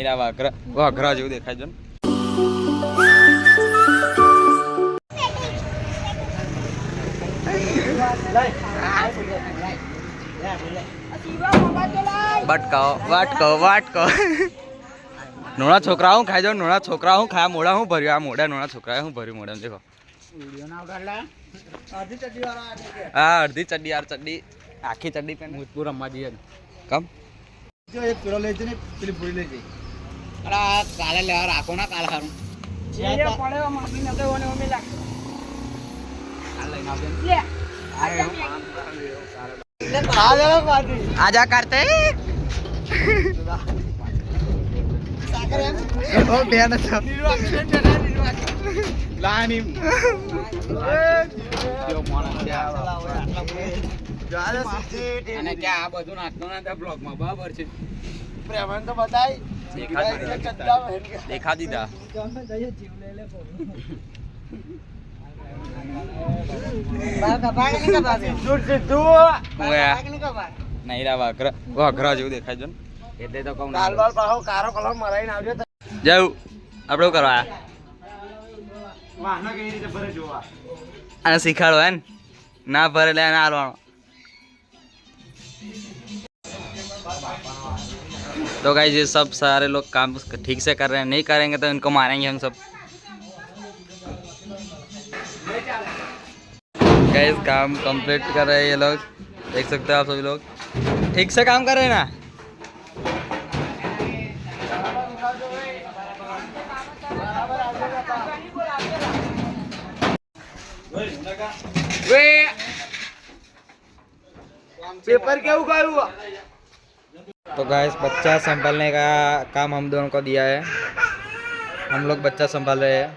એના વાઘરા જેવું દેખાય છે ને. વાટકો નોણા છોકરા હું ખાઈ જાઉં. નોણા છોકરા હું ખાયા મોડા હું ભર્યું. આ મોડા નોણા છોકરા હું ભર્યું મોડા દેખો. હા અડધી ચડ્ડી યાર. ચડ્ડી આખી ચડ્ડી પેન ભૂતપૂર રમવા જઈએ કમ જો એક પેલો લઈ જઈને પેલી ભૂલી લઈ જઈ. અરે કાલે લેવા રાખો ના કાલે સારું आजा करते देखा दीदा નહીં રા વાઘરા જેવું દેખાય છે ને એટલે તો કહું કારો કલર મરાઈને આવજો જવું આપણે કરવા અને શીખાડો હે ના ભરે લે ના હાલવાનો. तो गाइस ये सब सारे लोग काम ठीक से कर रहे हैं. नहीं करेंगे तो इनको मारेंगे हम सब. गाइस काम कंप्लीट कर रहे हैं ये लोग. देख सकते हो आप सभी लोग ठीक से काम कर रहे हैं ना. पेपर क्या हुआ. तो गाइस बच्चा संभालने का काम हम दोनों को दिया है. हम लोग बच्चा संभाल रहे हैं.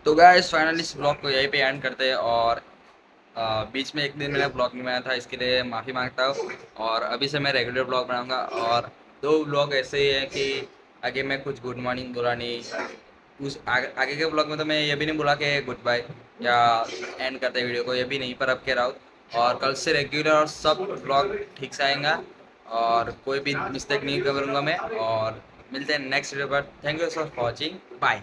तो गाइस फाइनली इस ब्लॉग को यहीं पे एंड करते हैं. और बीच में एक दिन मेरा ब्लॉग नहीं बनाया था, इसके लिए माफ़ी मांगता हूँ. और अभी से मैं रेगुलर ब्लॉग बनाऊंगा. और 2 ब्लॉग ऐसे ही है कि आगे मैं कुछ गुड मॉर्निंग बोला नहीं. उस आगे के ब्लॉग में तो मैं ये भी नहीं बोला कि गुड बाय या एंड करते वीडियो को, ये भी नहीं. पर अब कह रहा हूँ. और कल से रेगुलर और सब ब्लॉग ठीक से आएगा और कोई भी मिस्टेक नहीं करूँगा मैं. और मिलते हैं नेक्स्ट वीडियो पर. Thank you so much for watching. Bye.